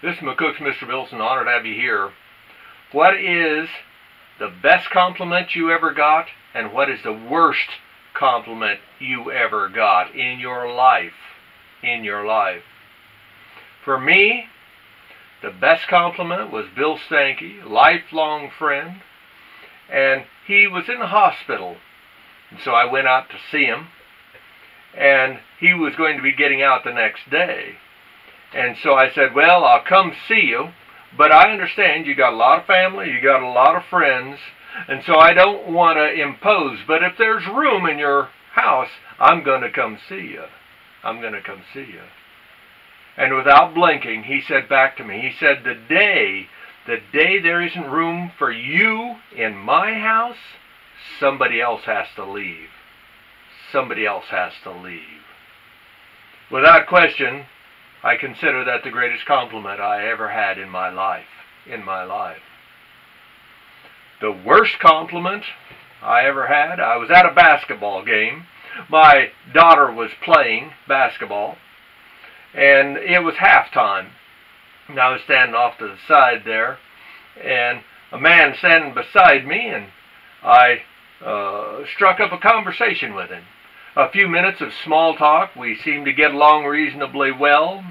This is McCook's Mr. Billson. Honored to have you here. What is the best compliment you ever got, and what is the worst compliment you ever got in your life? In your life. For me, the best compliment was Bill Stanky, lifelong friend, and he was in the hospital. And so I went out to see him, and he was going to be getting out the next day. And so I said, well, I'll come see you, but I understand you got a lot of family, you got a lot of friends, and so I don't want to impose, but if there's room in your house, I'm going to come see you. I'm going to come see you. And without blinking, he said back to me, he said, the day there isn't room for you in my house, somebody else has to leave. Somebody else has to leave. Without question, I consider that the greatest compliment I ever had in my life. The worst compliment I ever had, I was at a basketball game. My daughter was playing basketball, and it was halftime. And I was standing off to the side there, and a man standing beside me, and I struck up a conversation with him. A few minutes of small talk. We seemed to get along reasonably well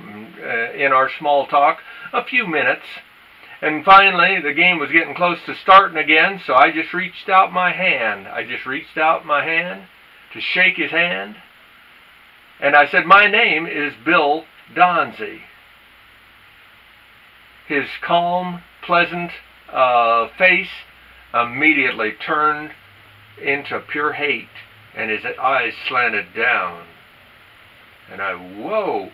in our small talk. A few minutes. And finally, the game was getting close to starting again, so I just reached out my hand. To shake his hand. And I said, my name is Bill Donzie. His calm, pleasant face immediately turned into pure hate, and his eyes slanted down. And whoa!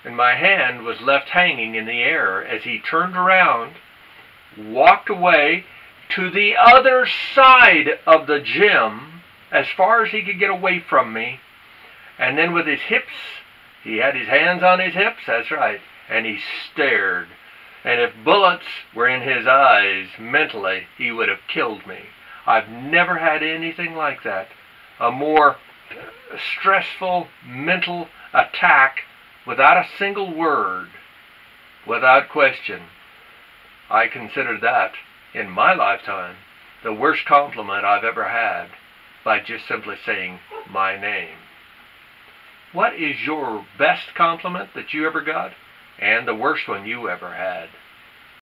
And my hand was left hanging in the air as he turned around, walked away to the other side of the gym, as far as he could get away from me, and then with his hips, he had his hands on his hips, that's right, and he stared. And if bullets were in his eyes mentally, he would have killed me. I've never had anything like that. A more stressful mental attack without a single word, without question. I consider that, in my lifetime, the worst compliment I've ever had, by just simply saying my name. What is your best compliment that you ever got, and the worst one you ever had?